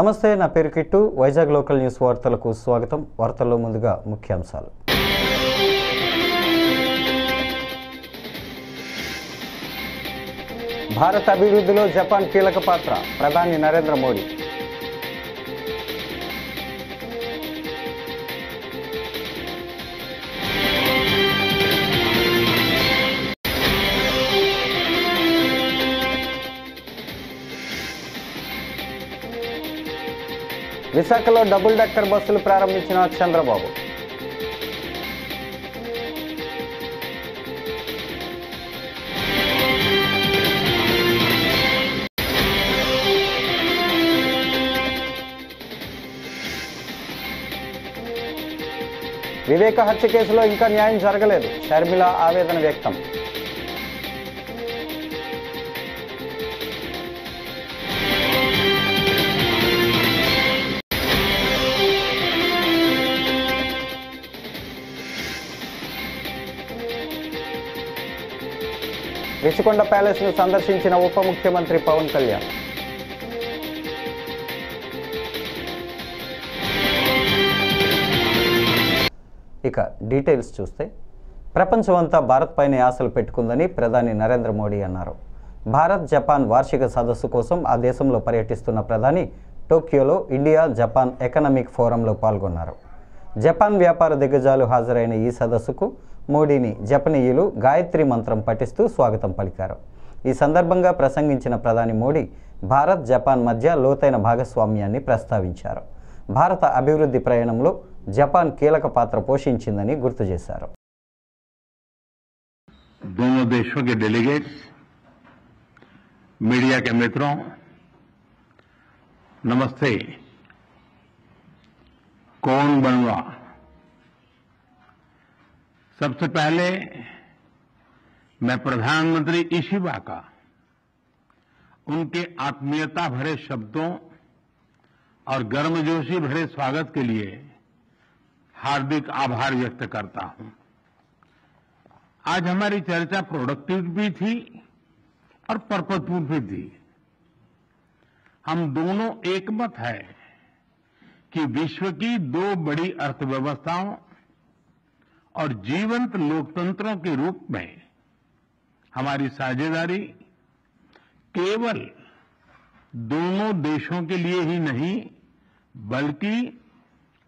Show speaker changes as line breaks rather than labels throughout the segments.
నమస్తే, నా పేరు కిట్టు. వైజాగ్ లోకల్ న్యూస్ వార్తలకు స్వాగతం. వార్తల్లో ముందుగా ముఖ్యాంశాలు. భారత అభివృద్ధిలో జపాన్ కీలక పాత్ర, ప్రధాని నరేంద్ర మోడీ. విశాఖలో డబుల్ డెక్కర్ బస్సులు ప్రారంభించిన చంద్రబాబు. వివేక హత్య కేసులో ఇంకా న్యాయం జరగలేదు, షర్మిల ఆవేదన వ్యక్తం. రిషికొండ ప్యాలెస్ ను సందర్శించిన ఉప ముఖ్యమంత్రి పవన్ కళ్యాణ్. ఇక డీటెయిల్స్ చూస్తే, ప్రపంచమంతా భారత్ పైనే ఆశలు పెట్టుకుందని ప్రధాని నరేంద్ర మోడీ అన్నారు. భారత్ జపాన్ వార్షిక సదస్సు కోసం ఆ దేశంలో పర్యటిస్తున్న ప్రధాని టోక్యోలో ఇండియా జపాన్ ఎకనామిక్ ఫోరంలో పాల్గొన్నారు. జపాన్ వ్యాపార దిగ్గజాలు హాజరైన ఈ సదస్సుకు మోడీని జపనీయులు గాయత్రి మంత్రం పఠిస్తూ స్వాగతం పలికారు. ఈ సందర్భంగా ప్రసంగించిన ప్రధాని మోడీ భారత్ జపాన్ మధ్య లోతైన భాగస్వామ్యాన్ని ప్రస్తావించారు. భారత అభివృద్ధి ప్రయాణంలో జపాన్ కీలక పాత్ర పోషించిందని గుర్తు చేశారు.
दोनों देशों के डेलीगेट्स, मीडिया के मित्रों, नमस्ते। कौन बनवा? सबसे पहले मैं प्रधानमंत्री इशिबा का उनके आत्मीयता भरे शब्दों और गर्मजोशी भरे स्वागत के लिए हार्दिक आभार व्यक्त करता हूं। आज हमारी चर्चा प्रोडक्टिव भी थी और पर्पजफुल भी थी। हम दोनों एकमत है कि विश्व की दो बड़ी अर्थव्यवस्थाओं और जीवंत लोकतंत्रों के रूप में हमारी साझेदारी केवल दोनों देशों के लिए ही नहीं, बल्कि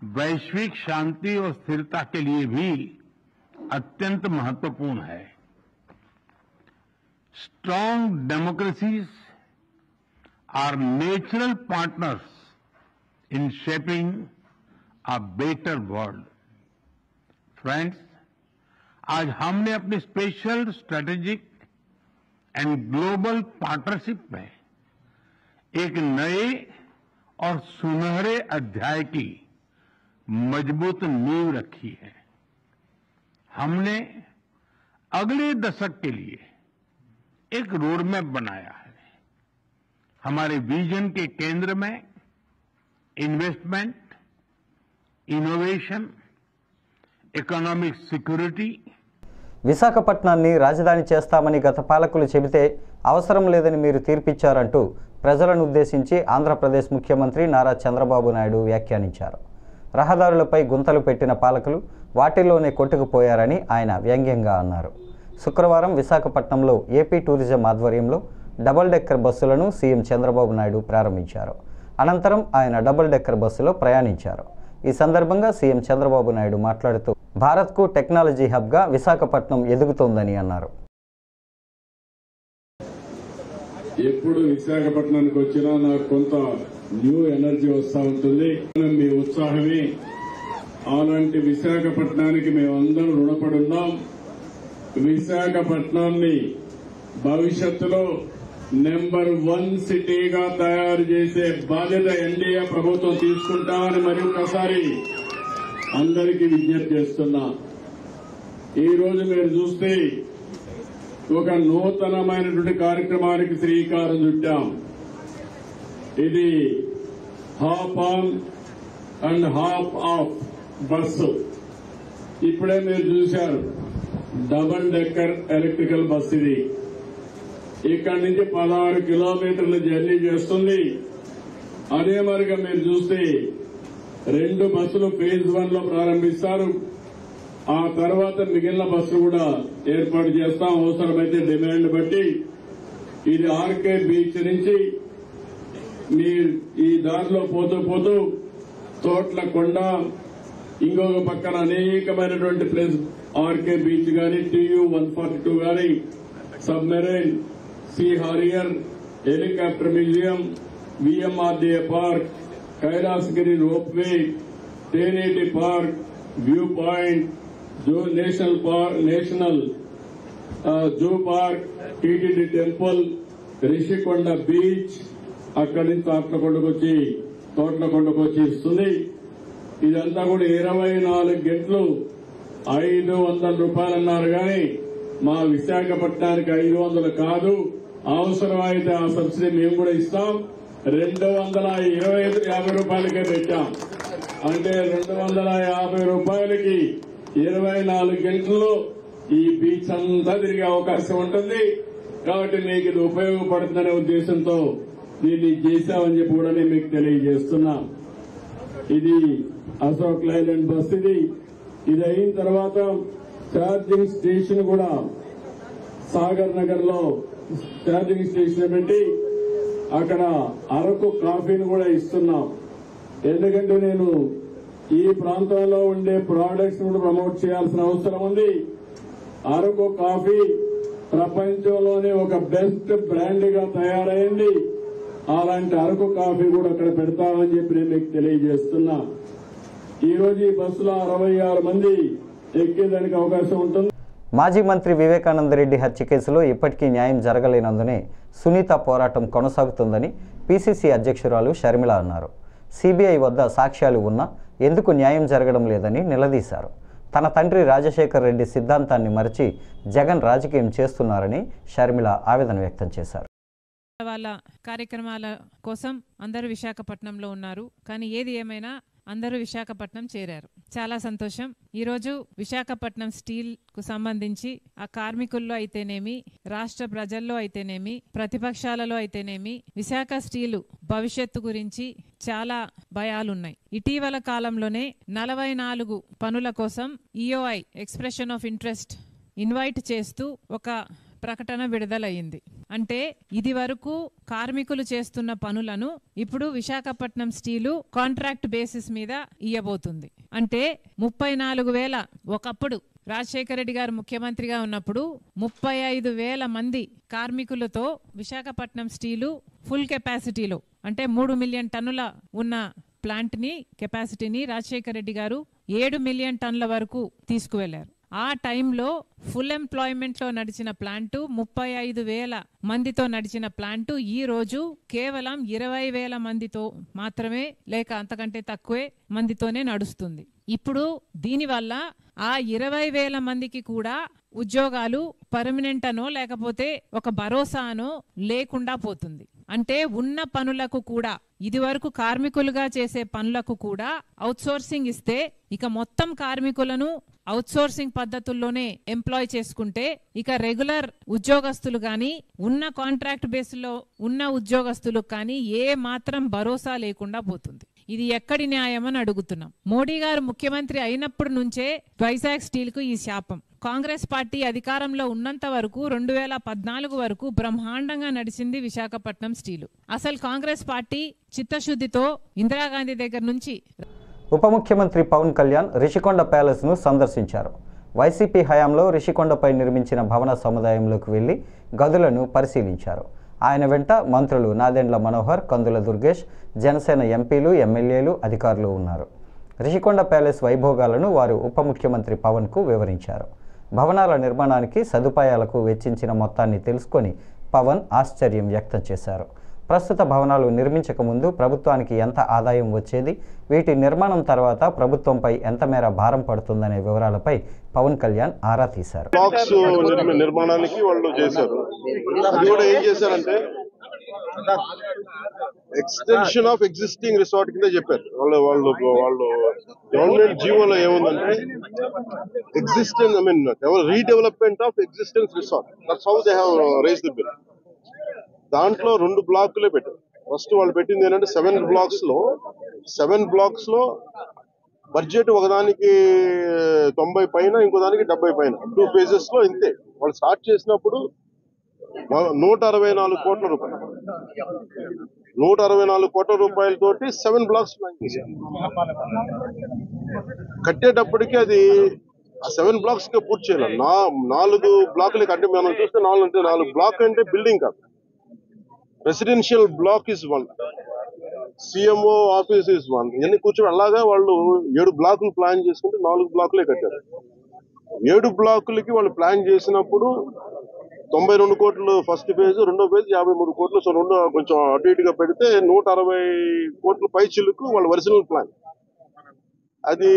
वैश्विक शांति और स्थिरता के लिए भी अत्यंत महत्वपूर्ण है। Strong democracies are natural partners in shaping a better world. Friends, आज हमने अपनी special strategic and global partnership में एक नए और सुनहरे अध्याय की मजबूत नींव रखी है। हमने अगले दशक के लिए एक रोड मैप बनाया है। हमारे विजन के केंद्र में इन्वेस्टमेंट, इनोवेशन, ఎకనామిక్ సెక్యూరిటీ.
విశాఖపట్నాన్ని రాజధాని చేస్తామని గత పాలకులు చెబితే అవసరం లేదని మీరు తీర్పిచ్చారంటూ ప్రజలను ఉద్దేశించి ఆంధ్రప్రదేశ్ ముఖ్యమంత్రి నారా చంద్రబాబు నాయుడు వ్యాఖ్యానించారు. రహదారులపై గుంతలు పెట్టిన పాలకులు వాటిల్లోనే కొట్టుకుపోయారని ఆయన వ్యంగ్యంగా అన్నారు. శుక్రవారం విశాఖపట్నంలో ఏపీ టూరిజం ఆధ్వర్యంలో డబుల్ డెక్కర్ బస్సులను సీఎం చంద్రబాబు నాయుడు ప్రారంభించారు. అనంతరం ఆయన డబుల్ డెక్కర్ బస్సులో ప్రయాణించారు. ఈ సందర్భంగా సీఎం చంద్రబాబు నాయుడు మాట్లాడుతూ భారత్కు టెక్నాలజీ హబ్గా విశాఖపట్నం ఎదుగుతోందని అన్నారు.
ఎప్పుడు విశాఖపట్నానికి వచ్చినా నాకు కొంత న్యూ ఎనర్జీ వస్తూ ఉంటుంది. మీ ఉత్సాహమే. అలాంటి విశాఖపట్నానికి మేమందరం రుణపడి ఉన్నాం. విశాఖపట్నాన్ని భవిష్యత్తులో నెంబర్ 1 సిటీగా తయారు చేసే బాధ్యత ఎన్డీఏ ప్రభుత్వం తీసుకుంటామని మరొకసారి అందరికీ విజ్ఞప్తి చేస్తున్నా. ఈ రోజు మీరు చూస్తే ఒక నూతనమైనటువంటి కార్యక్రమానికి శ్రీకారం చుట్టాం. ఇది hop on and hop of bus. ఇప్పుడే మీరు చూశారు, డబుల్ డెక్కర్ ఎలక్ట్రికల్ బస్. ఇది ఇక్కడి నుంచి 16 కిలోమీటర్ల జర్నీ చేస్తుంది. అదే మరిగా మీరు చూస్తే 2 బస్సులు ఫేజ్ 1 లో ప్రారంభిస్తారు. ఆ తర్వాత మిగిలిన బస్సులు కూడా ఏర్పాటు చేస్తాం అవసరమైతే డిమాండ్ బట్టి. ఇది ఆర్కే బీచ్ నుంచి మీరు ఈ దారిలో పోతూ తోట్లకొండ, ఇంకొక పక్కన అనేకమైనటువంటి ప్లేస్ ఆర్కే బీచ్ గాని, TU 142 గాని, submarine, Sea Harrier, helicopter museum, VMRDA park, Kailasagiri ropeway, Tenneti park, view point, national zoo park, TTD temple, Rushikonda beach, అక్కడి నుంచి తోట్లకొండకు వచ్చి ఇస్తుంది. ఇదంతా కూడా 24 గంటలు 500 రూపాయలు అన్నారు కానీ మా విశాఖపట్నానికి 500 కాదు. అవసరమైతే ఆ సబ్సిడీ మేము కూడా ఇస్తాం. 250 రూపాయలకే పెట్టాం. అంటే 250 రూపాయలకి 24 గంటల్లో ఈ బీచ్ అంతా తిరిగే అవకాశం ఉంటుంది. కాబట్టి మీకు ఇది ఉపయోగపడుతుందనే ఉద్దేశంతో దీన్ని చేశామని చెప్పి కూడా నేను మీకు తెలియజేస్తున్నా. ఇది అశోక్ లైలాండ్ బస్. ఇది అయిన తర్వాత ఛార్జింగ్ స్టేషన్ కూడా సాగర్ నగర్ లో ఛార్జింగ్ స్టేషన్ పెట్టి అక్కడ అరకు కాఫీని కూడా ఇస్తున్నాం. ఎందుకంటే నేను ఈ ప్రాంతంలో ఉండే ప్రొడక్ట్స్ కూడా ప్రమోట్ చేయాల్సిన అవసరం ఉంది. అరకు కాఫీ ప్రపంచంలోనే ఒక బెస్ట్ బ్రాండ్ గా తయారైంది. అలాంటి అరకు కాఫీ కూడా అక్కడ పెడతామని చెప్పి నేను మీకు తెలియజేస్తున్నా. ఈ రోజు ఈ బస్సులో 66 మంది ఎక్కేదానికి అవకాశం ఉంటుంది.
మాజీ మంత్రి వివేకానందరెడ్డి హత్య కేసులో ఇప్పటికీ న్యాయం జరగలేనందునే సునీత పోరాటం కొనసాగుతుందని PCC అధ్యక్షురాలు షర్మిల అన్నారు. CBI వద్ద సాక్ష్యాలు ఉన్నా ఎందుకు న్యాయం జరగడం లేదని నిలదీశారు. తన తండ్రి రాజశేఖర్ రెడ్డి సిద్ధాంతాన్ని మరిచి జగన్ రాజకీయం చేస్తున్నారని షర్మిల ఆవేదన వ్యక్తం చేశారు.
వాళ్ళ కార్యక్రమాల కోసం అందరూ విశాఖపట్నంలో ఉన్నారు. కానీ ఏది ఏమైనా అందరూ విశాఖపట్నం చేరారు. చాలా సంతోషం. ఈరోజు విశాఖపట్నం స్టీల్ కు సంబంధించి ఆ కార్మికుల్లో అయితేనేమి, రాష్ట్ర ప్రజల్లో అయితేనేమి, ప్రతిపక్షాలలో అయితేనేమి విశాఖ స్టీలు భవిష్యత్తు గురించి చాలా భయాలున్నాయి. ఇటీవల కాలంలోనే 44 పనుల కోసం EOI expression of interest invite చేస్తూ ఒక ప్రకటన విడుదలయ్యింది. అంటే ఇది వరకు కార్మికులు చేస్తున్న పనులను ఇప్పుడు విశాఖపట్నం స్టీలు కాంట్రాక్ట్ బేసిస్ మీద ఇయ్యబోతుంది. అంటే 34,000 ఒకప్పుడు రాజశేఖర రెడ్డి గారు ముఖ్యమంత్రిగా ఉన్నప్పుడు 35,000 మంది కార్మికులతో విశాఖపట్నం స్టీలు ఫుల్ కెపాసిటీలో అంటే 3 మిలియన్ టన్నుల ఉన్న ప్లాంట్ ని కెపాసిటీని రాజశేఖర రెడ్డి గారు 7 మిలియన్ టన్నుల వరకు తీసుకువెళ్లారు. ఆ టైంలో ఫుల్ ఎంప్లాయ్మెంట్ లో నడిచిన ప్లాంటు 35,000 మందితో నడిచిన ప్లాంటు ఈ రోజు కేవలం 20,000 మందితో మాత్రమే లేక అంతకంటే తక్కువే మందితోనే నడుస్తుంది. ఇప్పుడు దీనివల్ల ఆ 20,000 మందికి కూడా ఉద్యోగాలు పర్మనెంట్ అనో లేకపోతే ఒక భరోసానో లేకుండా పోతుంది. అంటే ఉన్న పనులకు కూడా ఇది వరకు కార్మికులుగా చేసే పనులకు కూడా అవుట్సోర్సింగ్ ఇస్తే ఇక మొత్తం కార్మికులను అవుట్సోర్సింగ్ పద్ధతుల్లోనే ఎంప్లాయ్ చేసుకుంటే ఇక రెగ్యులర్ ఉద్యోగస్తులు కానీ ఉన్న కాంట్రాక్ట్ బేస్లో ఉన్న ఉద్యోగస్తులు కానీ ఏ మాత్రం భరోసా లేకుండా పోతుంది. ఇది ఎక్కడి న్యాయం అని అడుగుతున్నాం. మోడీ గారు ముఖ్యమంత్రి అయినప్పటి నుంచే వైజాగ్ స్టీల్ కు ఈ శాపం. కాంగ్రెస్ పార్టీ అధికారంలో ఉన్నంత వరకు 2014 వరకు బ్రహ్మాండంగా నడిచింది విశాఖపట్నం స్టీలు. అసలు కాంగ్రెస్ పార్టీ చిత్తశుద్ధితో ఇందిరాగాంధీ దగ్గర నుంచి
ఉప ముఖ్యమంత్రి పవన్ కళ్యాణ్ రిషికొండ ప్యాలెస్ను సందర్శించారు. వైసీపీ హయాంలో రిషికొండపై నిర్మించిన భవన సముదాయంలోకి వెళ్లి గదులను పరిశీలించారు. ఆయన వెంట మంత్రులు నాదెండ్ల మనోహర్, కందుల దుర్గేష్, జనసేన ఎంపీలు, ఎమ్మెల్యేలు, అధికారులు ఉన్నారు. రిషికొండ ప్యాలెస్ వైభోగాలను వారు ఉప ముఖ్యమంత్రి పవన్కు వివరించారు. భవనాల నిర్మాణానికి సదుపాయాలకు వెచ్చించిన మొత్తాన్ని తెలుసుకొని పవన్ ఆశ్చర్యం వ్యక్తం చేశారు. ప్రస్తుత భవనాలు నిర్మించక ముందు ప్రభుత్వానికి ఎంత ఆదాయం వచ్చేది, వీటి నిర్మాణం తర్వాత ప్రభుత్వంపై ఎంత మేర భారం పడుతుందనే వివరాలపై పవన్ కళ్యాణ్ ఆరా తీశారు.
నిర్మాణానికి వాళ్ళు చేశారు. అది కూడా ఏం చేశారంటే ఎక్స్టెన్షన్ ఆఫ్ ఎగ్జిస్టింగ్ రిసార్ట్ కింద చెప్పారు. వాళ్ళు గవర్నమెంట్ జీవోలో ఏముందంటే existence redevelopment of existence resort. That's how they have raised the bill. దాంట్లో 2 బ్లాకులే పెట్టారు. ఫస్ట్ వాళ్ళు పెట్టింది ఏంటంటే 7 బ్లాక్స్ లో బడ్జెట్ ఒకదానికి 90 పైన, ఇంకో దానికి 70 పైన, 2 phases లో ఇంతే. వాళ్ళు స్టార్ట్ చేసినప్పుడు 164 కోట్ల రూపాయలు, 164 కోట్ల రూపాయలతోటి 7 బ్లాక్స్ ప్లాన్ చేశారు. కట్టేటప్పటికి అది ఆ 7 బ్లాక్స్ కే పూర్తి చేయాలి. 4 బ్లాకులకి, అంటే మనం చూస్తే 4 బ్లాక్ అంటే బిల్డింగ్ కాదు, residential block is 1, CMO office is 1, ఇవన్నీ కూర్చొని అలాగా వాళ్ళు 7 బ్లాకులు ప్లాన్ చేసుకుంటే 4 బ్లాకులే కట్టారు. 7 బ్లాకులకి వాళ్ళు ప్లాన్ చేసినప్పుడు 92 కోట్లు ఫస్ట్ ఫేజ్, రెండో ఫేజ్ 53 కోట్లు. సో రెండు కొంచెం అటు ఇటుగా పెడితే 160 కోట్ల పై చిలుకు వాళ్ళ ఒరిజినల్ ప్లాన్. అది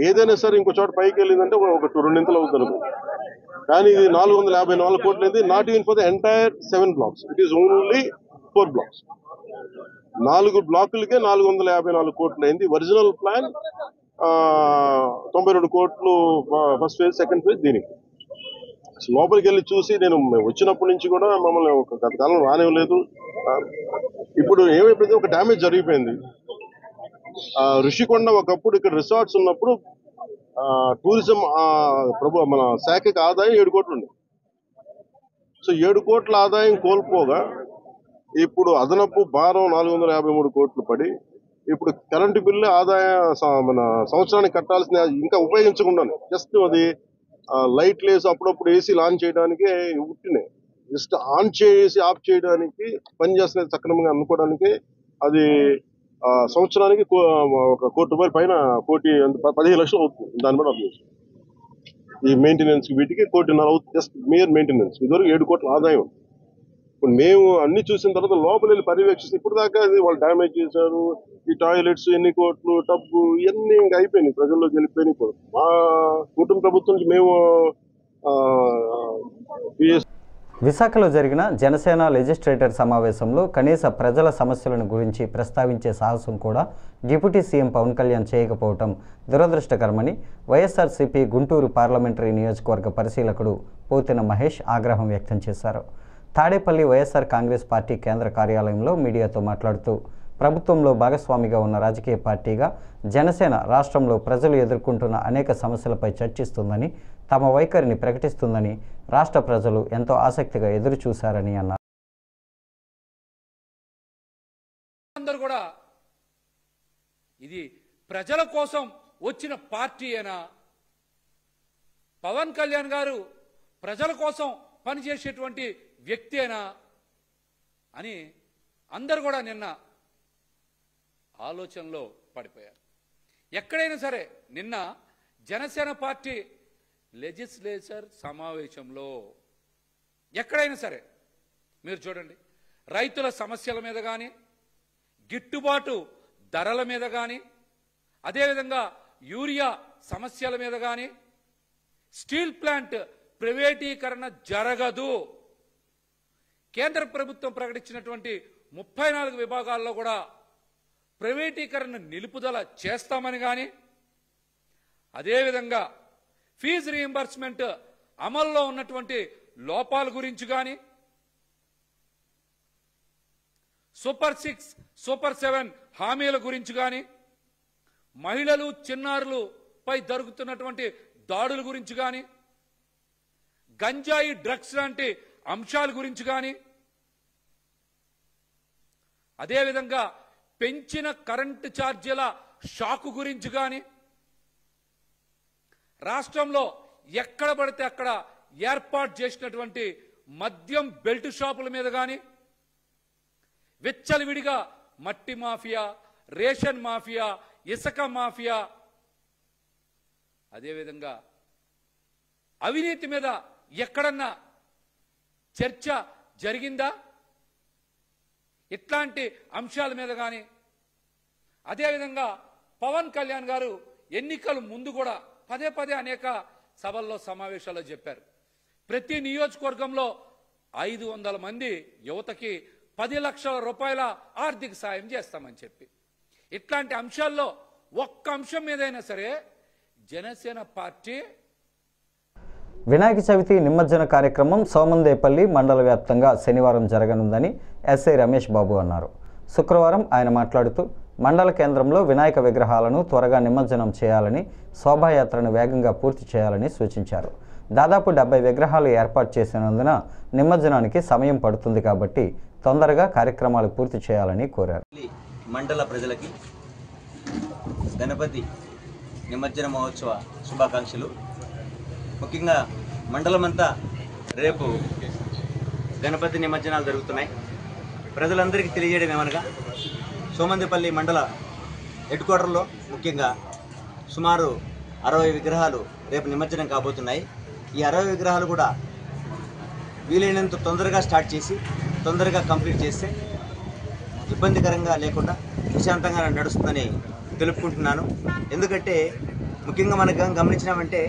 ఏదైనా సరే ఇంకో చోట పైకి వెళ్ళిందంటే ఒక 2 అవుతుంది అనుకో. కానీ ఇది 454 కోట్లు అయింది. Not even for the entire 7 blocks, it is only 4 blocks. 4 బ్లాకులకే 454 కోట్లు అయింది. ఒరిజినల్ ప్లాన్ 92 కోట్లు ఫస్ట్ ఫేజ్, సెకండ్ ఫేజ్. దీనికి లోపలికి వెళ్ళి చూసి, నేను వచ్చినప్పటి నుంచి కూడా మమ్మల్ని గత కాలం రానివ్వలేదు. ఇప్పుడు ఏమైపోయింది, ఒక డ్యామేజ్ జరిగిపోయింది. ఋషికొండ ఒకప్పుడు ఇక్కడ రిసార్ట్స్ ఉన్నప్పుడు టూరిజం మన శాఖకి ఆదాయం 7 కోట్లు ఉంది. సో 7 కోట్ల ఆదాయం కోల్పోగా ఇప్పుడు అదనపు భారం 453 కోట్లు పడి, ఇప్పుడు కరెంటు బిల్లు ఆదాయం మన సంవత్సరానికి కట్టాల్సిన ఇంకా ఉపయోగించకుండా, జస్ట్ అది లైట్ లేసి అప్పుడప్పుడు ఏసీ ఆన్ చేయడానికి ఉట్టినే, జస్ట్ ఆన్ చేసి ఆఫ్ చేయడానికి పనిచేస్తున్నది సక్రమంగా అనుకోవడానికి అది సంవత్సరానికి 1 కోటి రూపాయల పైన, 15 లక్షలు అవుతుంది. దాన్ని బట్టి అర్థం చేసుకోండి. ఈ మెయింటెనెన్స్ వీటికి 1.5 కోటి అవుతుంది, జస్ట్ మేయర్ మెయింటెనెన్స్. ఇదివరకు 7 కోట్ల ఆదాయం. ఇప్పుడు మేము అన్ని చూసిన తర్వాత లోపల వెళ్ళి పర్యవేక్షిస్తే ఇప్పుడు దాకా వాళ్ళు డ్యామేజ్ చేశారు. ఈ టాయిలెట్స్ ఎన్ని కోట్లు, టబ్బు, ఇవన్నీ ఇంకా అయిపోయినాయి, ప్రజల్లోకి వెళ్ళిపోయినాయి. ఇప్పుడు మా కుటుంబ ప్రభుత్వం నుంచి మేము
విశాఖలో జరిగిన జనసేన లెజిస్లేటర్ సమావేశంలో కనీస ప్రజల సమస్యలను గురించి ప్రస్తావించే సాహసం కూడా డిప్యూటీ సీఎం పవన్ కళ్యాణ్ చేయకపోవటం దురదృష్టకరమని వైఎస్ఆర్సీపీ గుంటూరు పార్లమెంటరీ నియోజకవర్గ పరిశీలకుడు పోతిన మహేష్ ఆగ్రహం వ్యక్తం చేశారు. తాడేపల్లి వైఎస్ఆర్ కాంగ్రెస్ పార్టీ కేంద్ర కార్యాలయంలో మీడియాతో మాట్లాడుతూ ప్రభుత్వంలో భాగస్వామిగా ఉన్న రాజకీయ పార్టీగా జనసేన రాష్ట్రంలో ప్రజలు ఎదుర్కొంటున్న అనేక సమస్యలపై చర్చిస్తుందని, తమ వైఖరిని ప్రకటిస్తుందని రాష్ట్ర ప్రజలు ఎంతో ఆసక్తిగా ఎదురు చూశారని అన్నారు.
అందరూ కూడా ఇది ప్రజల కోసం వచ్చిన పార్టీ అయినా, పవన్ కళ్యాణ్ గారు ప్రజల కోసం పనిచేసేటువంటి వ్యక్తి అయినా అని అందరూ కూడా నిన్న ఆలోచనలో పడిపోయారు. ఎక్కడైనా సరే నిన్న జనసేన పార్టీ లెజిస్లేచర్ సమావేశంలో ఎక్కడైనా సరే మీరు చూడండి, రైతుల సమస్యల మీద కానీ, గిట్టుబాటు ధరల మీద కానీ, అదేవిధంగా యూరియా సమస్యల మీద కానీ, స్టీల్ ప్లాంట్ ప్రైవేటీకరణ జరగదు, కేంద్ర ప్రభుత్వం ప్రకటించినటువంటి 34 విభాగాల్లో కూడా ప్రైవేటీకరణ నిలుపుదల చేస్తామని కానీ, అదేవిధంగా ఫీజు రీయింబర్స్మెంట్ అమల్లో ఉన్నటువంటి లోపాల గురించి కానీ, సూపర్ 6, సూపర్ 7 హామీల గురించి కానీ, మహిళలు చిన్నారులపై జరుగుతున్నటువంటి దాడుల గురించి కానీ, గంజాయి డ్రగ్స్ లాంటి అంశాల గురించి కానీ, అదేవిధంగా పెంచిన కరెంటు ఛార్జీల షాకు గురించి కానీ, రాష్ట్రంలో ఎక్కడ పడితే అక్కడ ఏర్పాటు చేసినటువంటి మద్యం బెల్ట్ షాపుల మీద కానీ, విచ్చలవిడిగా మట్టి మాఫియా, రేషన్ మాఫియా, ఇసుక మాఫియా, అదేవిధంగా అవినీతి మీద ఎక్కడన్నా చర్చ జరిగిందా? ఇట్లాంటి అంశాల మీద కానీ, అదేవిధంగా పవన్ కళ్యాణ్ గారు ఎన్నికల ముందు కూడా పదే పదే అనేక సభల్లో సమావేశాల్లో చెప్పారు, ప్రతి నియోజకవర్గంలో 500 మంది యువతకి 10 లక్షల రూపాయల ఆర్థిక సాయం చేస్తామని చెప్పి. ఇట్లాంటి అంశాల్లో ఒక్క అంశం మీదైనా సరే జనసేన పార్టీ.
వినాయక చవితి నిమజ్జన కార్యక్రమం సోమందేపల్లి మండల వ్యాప్తంగా శనివారం జరగనుందని ఎస్ఐ రమేష్ బాబు అన్నారు. శుక్రవారం ఆయన మాట్లాడుతూ మండల కేంద్రంలో వినాయక విగ్రహాలను త్వరగా నిమజ్జనం చేయాలని, శోభాయాత్రను వేగంగా పూర్తి చేయాలని సూచించారు. దాదాపు 70 విగ్రహాలు ఏర్పాటు చేసినందున నిమజ్జనానికి సమయం పడుతుంది కాబట్టి తొందరగా కార్యక్రమాలు పూర్తి చేయాలని కోరారు.
మండల ప్రజలకి గణపతి నిమజ్జన మహోత్సవ శుభాకాంక్షలు. ముఖ్యంగా మండలమంతా రేపు గణపతి నిమజ్జనాలు జరుగుతున్నాయి. ప్రజలందరికీ తెలియజేయడం ఏమనగా సోమందేపల్లి మండల హెడ్ క్వార్టర్లో ముఖ్యంగా సుమారు 60 విగ్రహాలు రేపు నిమజ్జనం కాబోతున్నాయి. ఈ 60 విగ్రహాలు కూడా వీలైనంత తొందరగా స్టార్ట్ చేసి తొందరగా కంప్లీట్ చేస్తే ఇబ్బందికరంగా లేకుండా ప్రశాంతంగా నడుస్తుందని తెలుపుకుంటున్నాను. ఎందుకంటే ముఖ్యంగా మనకు గమనించినామంటే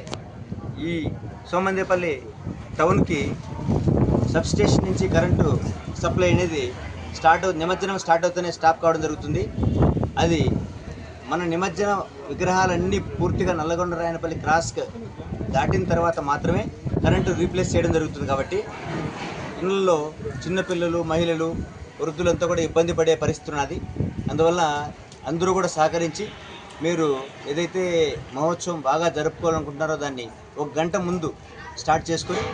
ఈ సోమందేపల్లి టౌన్కి సబ్స్టేషన్ నుంచి కరెంటు సప్లై అనేది నిమజ్జనం స్టార్ట్ అవుతూనే స్టాప్ కావడం జరుగుతుంది. అది మన నిమజ్జన విగ్రహాలన్నీ పూర్తిగా నల్లగొండ రాయనపల్లి క్రాస్ దాటిన తర్వాత మాత్రమే కరెంటు రీప్లేస్ చేయడం జరుగుతుంది. కాబట్టి ఇళ్ళల్లో చిన్నపిల్లలు, మహిళలు, వృద్ధులంతా కూడా ఇబ్బంది పడే పరిస్థితి ఉన్నది. అందువల్ల అందరూ కూడా సహకరించి మీరు ఏదైతే మహోత్సవం బాగా జరుపుకోవాలనుకుంటున్నారో దాన్ని 1 గంట ముందు స్టార్ట్ చేసుకొని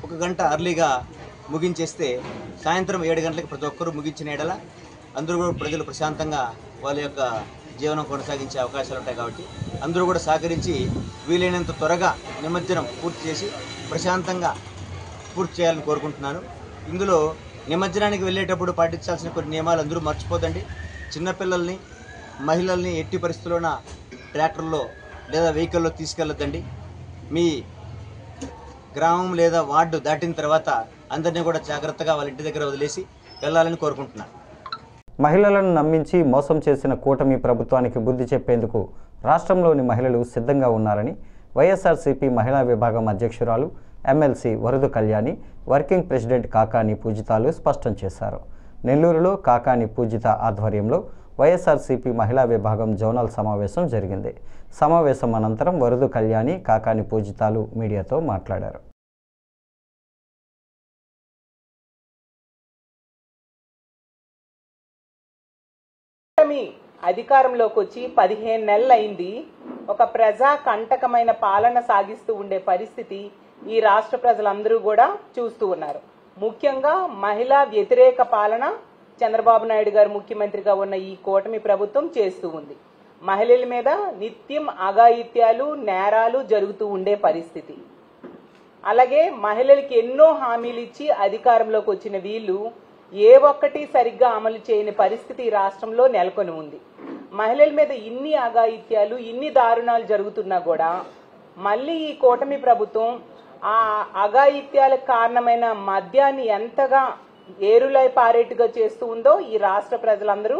1 గంట అర్లీగా ముగించేస్తే సాయంత్రం 7 గంటలకు ప్రతి ఒక్కరూ ముగించిన ఎడల అందరూ కూడా ప్రజలు ప్రశాంతంగా వాళ్ళ యొక్క జీవనం కొనసాగించే అవకాశాలు ఉంటాయి. కాబట్టి అందరూ కూడా సహకరించి వీలైనంత త్వరగా నిమజ్జనం పూర్తి చేసి ప్రశాంతంగా పూర్తి చేయాలని కోరుకుంటున్నాను. ఇందులో నిమజ్జనానికి వెళ్ళేటప్పుడు పాటించాల్సిన కొన్ని నియమాలు అందరూ మర్చిపోదండి. చిన్నపిల్లల్ని, మహిళల్ని ఎట్టి పరిస్థితుల్లోన ట్రాక్టర్లో లేదా వెహికల్లో తీసుకెళ్ళొద్దండి. మీ గ్రామం లేదా వార్డు దాటిన తర్వాత అందరినీ కూడా జాగ్రత్తగా వాళ్ళ ఇంటి దగ్గర వదిలేసి వెళ్ళాలని కోరుకుంటున్నాను.
మహిళలను నమ్మించి మోసం చేసిన కూటమి ప్రభుత్వానికి బుద్ధి చెప్పేందుకు రాష్ట్రంలోని మహిళలు సిద్ధంగా ఉన్నారని వైఎస్ఆర్సీపీ మహిళా విభాగం అధ్యక్షురాలు MLC Varudu Kalyani, working president Kakani పూజితాలు స్పష్టం చేశారు. నెల్లూరులో కాకాని పూజిత ఆధ్వర్యంలో వైఎస్ఆర్సీపీ మహిళా విభాగం జోనల్ సమావేశం జరిగింది. సమావేశం అనంతరం వరదు కళ్యాణి, కాకాని పూజితాలు మీడియాతో మాట్లాడారు.
అధికారంలోకి వచ్చి 15 నెలలు అయింది. ఒక ప్రజా కంటకమైన పాలన సాగిస్తూ ఉండే పరిస్థితి ఈ రాష్ట్ర ప్రజలందరూ కూడా చూస్తూ ఉన్నారు. ముఖ్యంగా మహిళా వ్యతిరేక పాలన చంద్రబాబు నాయుడు గారు ముఖ్యమంత్రిగా ఉన్న ఈ కూటమి ప్రభుత్వం చేస్తూ ఉంది. మహిళల మీద నిత్యం అఘాయిత్యాలు, నేరాలు జరుగుతూ ఉండే పరిస్థితి. అలాగే మహిళలకి ఎన్నో హామీలు ఇచ్చి అధికారంలోకి వచ్చిన వీళ్ళు ఏ ఒక్కటి సరిగ్గా అమలు చేయని పరిస్థితి రాష్ట్రంలో నెలకొని ఉంది. మహిళల మీద ఇన్ని అఘాయిత్యాలు, ఇన్ని దారుణాలు జరుగుతున్నా కూడా మళ్ళీ ఈ కూటమి ప్రభుత్వం ఆ అఘాయిత్యాలకు కారణమైన మద్యాన్ని ఎంతగా ఏరులై పారేట్టుగా చేస్తూ ఉందో ఈ రాష్ట్ర ప్రజలందరూ,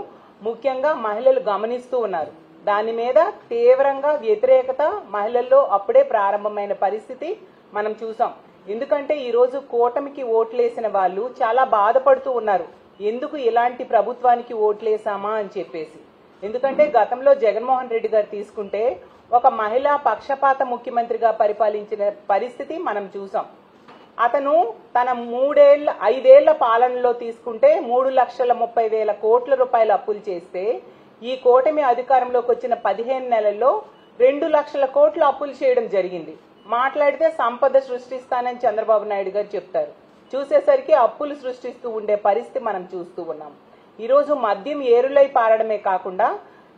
ముఖ్యంగా మహిళలు గమనిస్తూ ఉన్నారు. దాని మీద తీవ్రంగా వ్యతిరేకత మహిళల్లో అప్పుడే ప్రారంభమైన పరిస్థితి మనం చూసాం. ఎందుకంటే ఈరోజు కూటమికి ఓట్లేసిన వాళ్ళు చాలా బాధపడుతూ ఉన్నారు. ఎందుకు ఇలాంటి ప్రభుత్వానికి ఓట్లేసామా అని చెప్పేసి. ఎందుకంటే గతంలో జగన్మోహన్ రెడ్డి గారు తీసుకుంటే ఒక మహిళా పక్షపాత ముఖ్యమంత్రిగా పరిపాలించిన పరిస్థితి మనం చూసాం. అతను తన 5 ఏళ్ల పాలనలో తీసుకుంటే 3,30,000 కోట్ల రూపాయలు అప్పులు చేస్తే ఈ కూటమి అధికారంలోకి వచ్చిన 15 నెలల్లో 2 లక్షల కోట్లు అప్పులు చేయడం జరిగింది. మాట్లాడితే సంపద సృష్టిస్తానని చంద్రబాబు నాయుడు గారు చెప్తారు. చూసేసరికి అప్పులు సృష్టిస్తూ ఉండే పరిస్థితి మనం చూస్తూ ఉన్నాం. ఈరోజు మద్యం ఏరులై పారడమే కాకుండా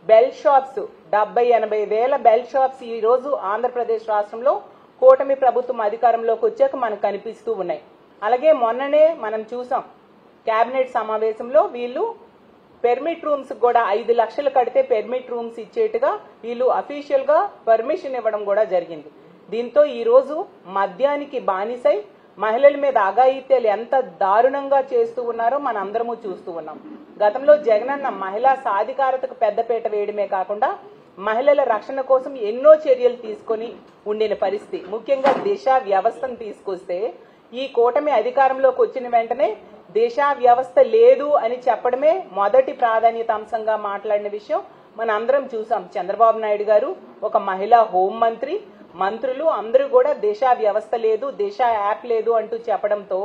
బెల్ షాప్స్ 70-80 వేల బెల్ షాప్స్ ఈ రోజు ఆంధ్రప్రదేశ్ రాష్ట్రంలో కూటమి ప్రభుత్వం అధికారంలోకి వచ్చాక మనకు కనిపిస్తూ ఉన్నాయి. అలాగే మొన్ననే మనం చూసాం కేబినెట్ సమావేశంలో వీళ్ళు పెర్మిట్ రూమ్స్ కూడా 5 లక్షలు కడితే పెర్మిట్ రూమ్స్ ఇచ్చేట్టుగా వీళ్ళు అఫీషియల్ గా పర్మిషన్ ఇవ్వడం కూడా జరిగింది. దీంతో ఈ రోజు మద్యానికి బానిసై మహిళల మీద అఘాయిత్యాలు ఎంత దారుణంగా చేస్తూ ఉన్నారో మన అందరము చూస్తూ ఉన్నాం. గతంలో జగనన్న మహిళా సాధికారతకు పెద్దపీట వేయడమే కాకుండా మహిళల రక్షణ కోసం ఎన్నో చర్యలు తీసుకొని ఉండిన పరిస్థితి. ముఖ్యంగా దిశ వ్యవస్థను తీసుకొస్తే ఈ కూటమి అధికారంలోకి వచ్చిన వెంటనే దిశ వ్యవస్థ లేదు అని చెప్పడమే మొదటి ప్రాధాన్యత అంశంగా మాట్లాడిన విషయం మన అందరం చూసాం. చంద్రబాబు నాయుడు గారు ఒక మహిళా హోంమంత్రి, మంత్రులు అందరూ కూడా దిశ వ్యవస్థ లేదు, దిశ యాప్ లేదు అంటూ చెప్పడంతో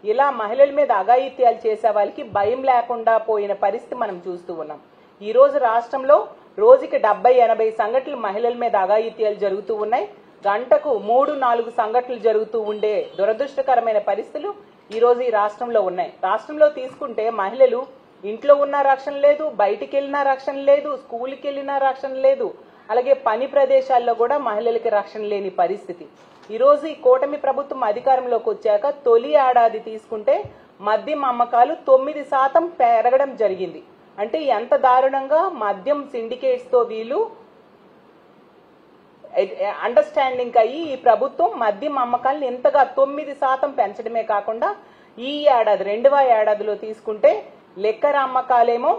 ఇలా మహిళల మీద అఘాయిత్యాలు చేసే వాళ్ళకి భయం లేకుండా పోయిన పరిస్థితి మనం చూస్తూ ఉన్నాం. ఈ రోజు రాష్ట్రంలో రోజుకి 70-80 సంఘటనలు మహిళల మీద అఘాయిత్యాలు జరుగుతూ ఉన్నాయి. గంటకు 3-4 సంఘటనలు జరుగుతూ ఉండే దురదృష్టకరమైన పరిస్థితులు ఈ రోజు ఈ రాష్ట్రంలో ఉన్నాయి. రాష్ట్రంలో తీసుకుంటే మహిళలు ఇంట్లో ఉన్న రక్షణ లేదు, బయటికి వెళ్ళినా రక్షణ లేదు, స్కూల్కి వెళ్ళినా రక్షణ లేదు, అలాగే పని ప్రదేశాల్లో కూడా మహిళలకి రక్షణ లేని పరిస్థితి. ఈ రోజు ఈ కూటమి ప్రభుత్వం అధికారంలోకి వచ్చాక తొలి ఏడాది తీసుకుంటే మద్యం అమ్మకాలు 9% పెరగడం జరిగింది. అంటే ఎంత దారుణంగా మద్యం సిండికేట్స్ తో వీళ్ళు అండర్స్టాండింగ్ అయ్యి ఈ ప్రభుత్వం మద్యం అమ్మకాలను ఎంతగా 9% పెంచడమే కాకుండా ఈ ఏడాది 2వ ఏడాదిలో తీసుకుంటే లెక్కర అమ్మకాలేమో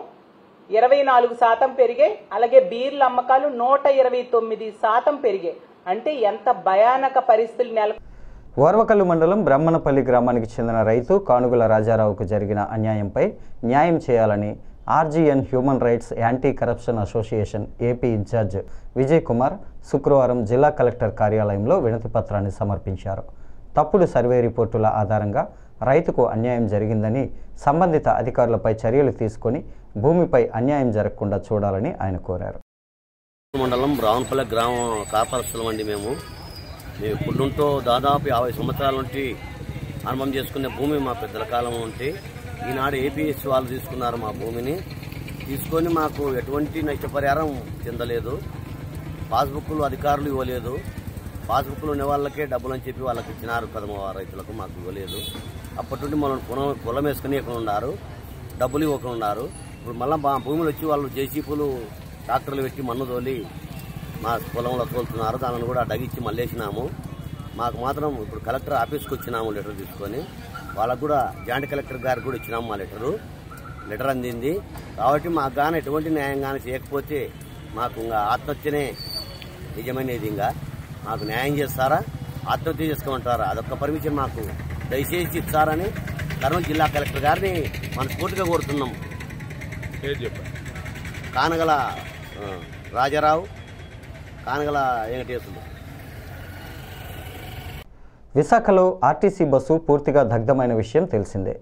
24% పెరిగాయి, అలాగే బీర్ల అమ్మకాలు 129% పెరిగాయి. అంటే ఎంత భయానక పరిస్థితులు
ఓర్వకల్లు మండలం బ్రహ్మణపల్లి గ్రామానికి చెందిన రైతు కానుగుల రాజారావుకు జరిగిన అన్యాయంపై న్యాయం చేయాలని RGN human rights anti corruption association AP in charge Vijay Kumar శుక్రవారం జిల్లా కలెక్టర్ కార్యాలయంలో వినతిపత్రాన్ని సమర్పించారు. తప్పుడు సర్వే రిపోర్టుల ఆధారంగా రైతుకు అన్యాయం జరిగిందని సంబంధిత అధికారులపై చర్యలు తీసుకొని భూమిపై అన్యాయం జరగకుండా చూడాలని ఆయన కోరారు.
మండలం బ్రహ్మణపల్లి గ్రామం కాపరస్తులం అండి. మేము ఇప్పుడుంటూ దాదాపు 50 సంవత్సరాల నుండి అనుభవం చేసుకునే భూమి మా పెద్దల కాలం ఉంటే ఈనాడు ఏపీఎస్ వాళ్ళు తీసుకున్నారు. మా భూమిని తీసుకొని మాకు ఎటువంటి నష్టపరిహారం చెందలేదు. పాస్బుక్లు అధికారులు ఇవ్వలేదు. పాస్బుక్లు ఉన్న వాళ్ళకే డబ్బులు అని చెప్పి వాళ్ళకి ఇచ్చినారు. ప్రథమ రైతులకు మాకు ఇవ్వలేదు. అప్పటి నుండి మనం పొలం వేసుకుని ఇక్కడ ఉన్నారు, డబ్బులు ఇవ్వకుండా ఉన్నారు. ఇప్పుడు మళ్ళీ మా భూములు వచ్చి వాళ్ళు జేసీపీలు ట్రాక్టర్లు పెట్టి మన్ను తోలి మా పొలంలో తోలుతున్నారు. దానిని కూడా డగిచ్చి మళ్ళేసినాము. మాకు మాత్రం ఇప్పుడు కలెక్టర్ ఆఫీస్కి వచ్చినాము లెటర్ తీసుకొని. వాళ్ళకు కూడా జాయింట్ కలెక్టర్ గారికి కూడా ఇచ్చినాము మా లెటర్ అందింది. కాబట్టి మాకు కానీ ఎటువంటి న్యాయం కానీ చేయకపోతే మాకు ఇంకా ఆత్మహత్యనే నిజమైనది. ఇంకా మాకు న్యాయం చేస్తారా, ఆత్మహత్య చేసుకోమంటారా, అదొక్క పర్మిషన్ మాకు దయచేసి ఇస్తారని కర్నూలు జిల్లా కలెక్టర్ గారిని మనస్ఫూర్తిగా కోరుతున్నాం. కానగల రాజారావు, కానగల వెంకటేశ్వరులు.
విశాఖలో ఆర్టీసీ బస్సు పూర్తిగా దగ్ధమైన విషయం తెలిసిందే.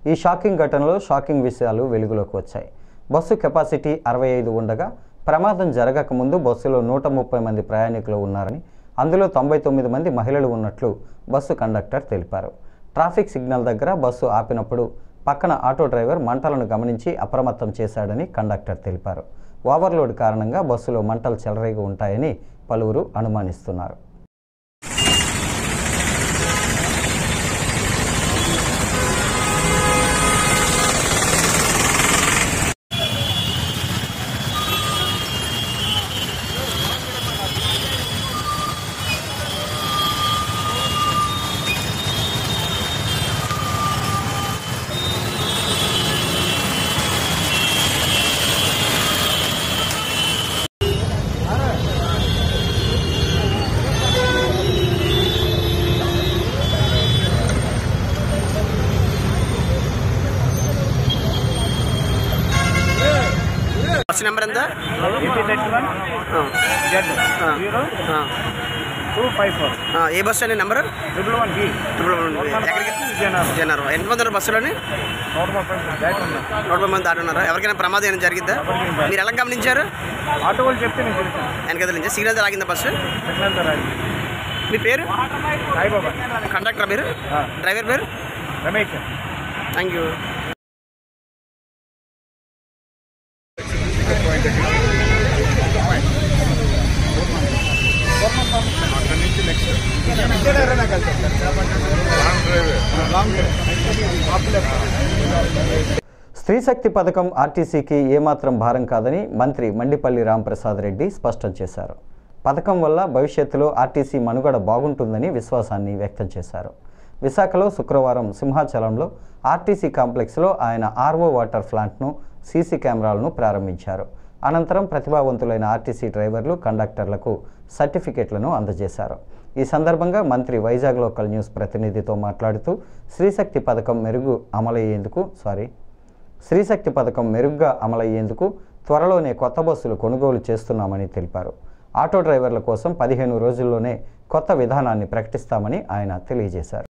ఈ షాకింగ్ ఘటనలో షాకింగ్ విషయాలు వెలుగులోకి వచ్చాయి. బస్సు కెపాసిటీ 65 ఉండగా ప్రమాదం జరగకముందు బస్సులో 130 మంది ప్రయాణికులు ఉన్నారని, అందులో 99 మంది మహిళలు ఉన్నట్లు బస్సు కండక్టర్ తెలిపారు. ట్రాఫిక్ సిగ్నల్ దగ్గర బస్సు ఆపినప్పుడు పక్కన ఆటో డ్రైవర్ మంటలను గమనించి అప్రమత్తం చేశాడని కండక్టర్ తెలిపారు. ఓవర్లోడ్ కారణంగా బస్సులో మంటలు చెలరేగి ఉంటాయని పలువురు అనుమానిస్తున్నారు.
బస్ నెంబర్ ఎంత? ఏ బస్ అండి నెంబర్? జనరు. ఎంతమంది బస్సులోని? 130 మంది దాటున్నారా? ఎవరికైనా ప్రమాదం ఏమైనా జరిగిందా? మీరు ఎలా గమనించారు?
ఆటో వాళ్ళు చెప్తే
వెనక నుంచి సిగ్నల్ ఆగిందా బస్సు? మీ పేరు? కండక్టర్ పేరు? డ్రైవర్ పేరు?
రమేష్.
Thank you.
స్త్రీశక్తి పథకం ఆర్టీసీకి ఏమాత్రం భారం కాదని మంత్రి మండిపల్లి రాంప్రసాద్ రెడ్డి స్పష్టం చేశారు. పథకం వల్ల భవిష్యత్తులో ఆర్టీసీ మనుగడ బాగుంటుందని విశ్వాసాన్ని వ్యక్తం చేశారు. విశాఖలో శుక్రవారం సింహాచలంలో ఆర్టీసీ కాంప్లెక్స్లో ఆయన ఆర్ఓ వాటర్ ప్లాంట్ను, సీసీ కెమెరాలను ప్రారంభించారు. అనంతరం ప్రతిభావంతులైన ఆర్టీసీ డ్రైవర్లు, కండక్టర్లకు సర్టిఫికెట్లను అందజేశారు. ఈ సందర్భంగా మంత్రి వైజాగ్ లోకల్ న్యూస్ ప్రతినిధితో మాట్లాడుతూ స్త్రీశక్తి పథకం మెరుగ్గా అమలయ్యేందుకు త్వరలోనే కొత్త బస్సులు కొనుగోలు చేస్తున్నామని తెలిపారు. ఆటో డ్రైవర్ల కోసం 15 రోజుల్లోనే కొత్త విధానాన్ని ప్రకటిస్తామని ఆయన తెలియజేశారు.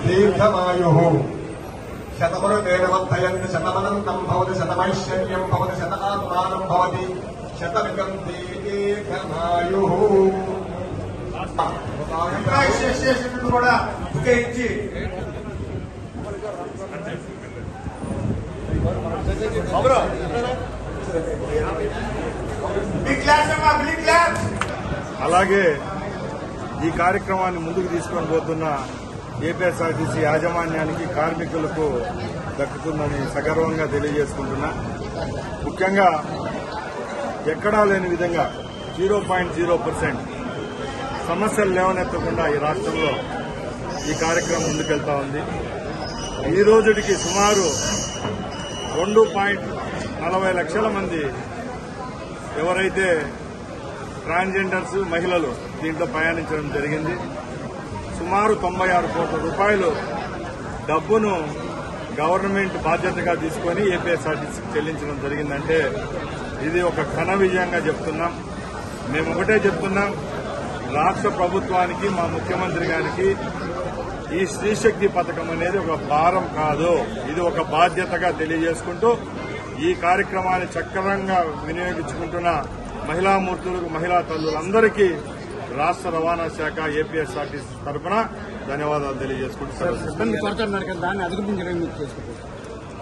దీర్ఘమాయు శతమును తేనవంతయంతి శతమనంతం భవతి శతమైశ్వర్యం భవతి శతమాత్మానం భవతి శతమికం దీర్ఘమాయు కూడా ఉపయోగించి
అలాగే ఈ కార్యక్రమాన్ని ముందుకు తీసుకొని పోతున్న ఏపీఎస్ఆర్టీసీ యాజమాన్యానికి కార్మికులకు దక్కుతుందని సగర్వంగా తెలియజేసుకుంటున్నా. ముఖ్యంగా ఎక్కడా లేని విధంగా 0.0% సమస్యలు లేవనెత్తకుండా ఈ రాష్ట్రంలో ఈ కార్యక్రమం ముందుకెళ్తా ఉంది. ఈ రోజుటికి సుమారు 2.40 లక్షల మంది ఎవరైతే ట్రాన్స్జెండర్స్ మహిళలు దీంట్లో ప్రయాణించడం జరిగింది. సుమారు 96 కోట్ల రూపాయలు డబ్బును గవర్నమెంట్ బాధ్యతగా తీసుకుని ఏపీఎస్ఆర్టీసీకి చెల్లించడం జరిగిందంటే ఇది ఒక ఘన విజయంగా చెప్తున్నాం. మేము ఒకటే చెప్తున్నాం, రాష్ట్ర ప్రభుత్వానికి మా ముఖ్యమంత్రి గారికి ఈ స్త్రీశక్తి పథకం అనేది ఒక భారం కాదు, ఇది ఒక బాధ్యతగా తెలియజేసుకుంటూ ఈ కార్యక్రమాన్ని చక్కరంగా వినియోగించుకుంటున్న మహిళామూర్తులకు మహిళా తల్లులందరికీ రాష్ట్ర రవాణా శాఖ ఏపీఎస్ఆర్టీసీ తరఫున ధన్యవాదాలు తెలియజేసుకుంటున్నాం.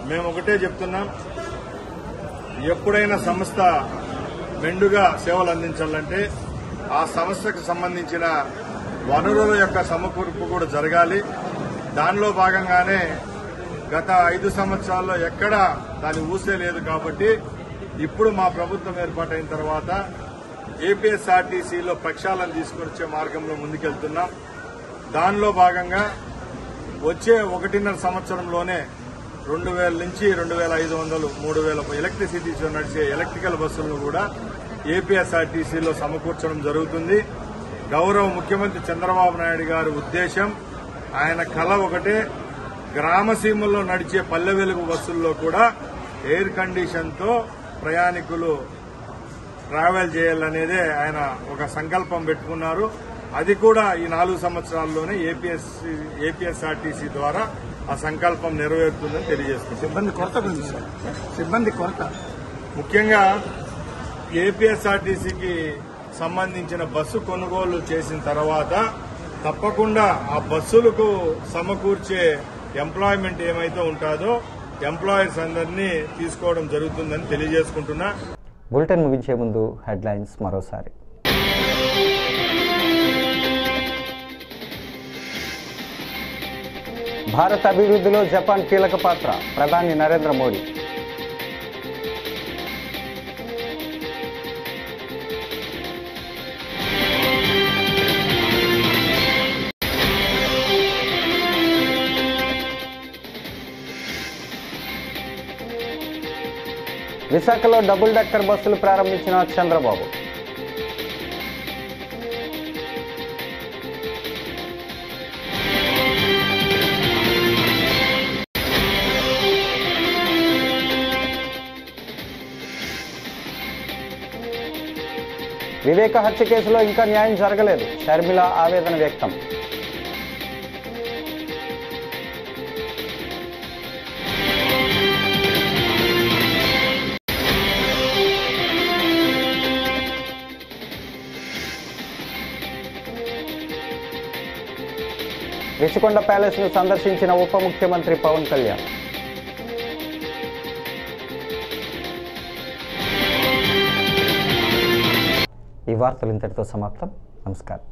మేము ఒకటే చెప్తున్నాం, ఎప్పుడైనా సంస్థ మెండుగా సేవలు అందించాలంటే ఆ సంస్థకు సంబంధించిన వనరుల యొక్క సమకూర్పు కూడా జరగాలి. దానిలో భాగంగానే గత 5 సంవత్సరాల్లో ఎక్కడా దాని ఊసే లేదు. కాబట్టి ఇప్పుడు మా ప్రభుత్వం ఏర్పాటైన తర్వాత ఏపీఎస్ఆర్టీసీలో ప్రక్షాళన తీసుకొచ్చే మార్గంలో ముందుకెళ్తున్నాం. దానిలో భాగంగా వచ్చే 1.5 సంవత్సరంలోనే 2000 నుంచి 2500, 3000 ఎలక్ట్రిసిటీతో నడిచే ఎలక్ట్రికల్ బస్సులను కూడా ఏపీఎస్ఆర్టీసీలో సమకూర్చడం జరుగుతుంది. గౌరవ ముఖ్యమంత్రి చంద్రబాబు నాయుడు గారి ఉద్దేశం, ఆయన కళ ఒకటే, గ్రామసీమల్లో నడిచే పల్లె వెలుగు బస్సుల్లో కూడా ఎయిర్ కండిషన్తో ప్రయాణికులు ట్రావెల్ చేయాలనేదే ఆయన ఒక సంకల్పం పెట్టుకున్నారు. అది కూడా ఈ 4 సంవత్సరాల్లోనే ఏపీఎస్ఆర్టీసీ ద్వారా ఆ సంకల్పం నెరవేరుతుందని తెలియజేస్తుంది. సిబ్బంది కొరత ముఖ్యంగా ఏపీఎస్ఆర్టీసీకి సంబంధించిన బస్సు కొనుగోలు చేసిన తర్వాత తప్పకుండా ఆ బస్సులకు సమకూర్చే ఎంప్లాయ్మెంట్ ఏమైతే ఉంటుందో ఎంప్లాయర్స్ అందరినీ తీసుకోవడం జరుగుతుందని తెలియజేసుకుంటున్నా.
బులెటిన్ ముగించే ముందు హెడ్లైన్స్ మరోసారి. భారత్ అభివృద్ధిలో జపాన్ కీలక పాత్ర, ప్రధాని నరేంద్ర మోడీ. విశాఖలో డబుల్ డెక్కర్ బస్సులు ప్రారంభించిన చంద్రబాబు. వివేక హత్య కేసులో ఇంకా న్యాయం జరగలేదు, షర్మిల ఆవేదన వ్యక్తం. రిషికొండ ప్యాలెస్ ను సందర్శించిన ఉప ముఖ్యమంత్రి పవన్ కళ్యాణ్. ఈ వార్తలు ఇంతటితో సమాప్తం. నమస్కారం.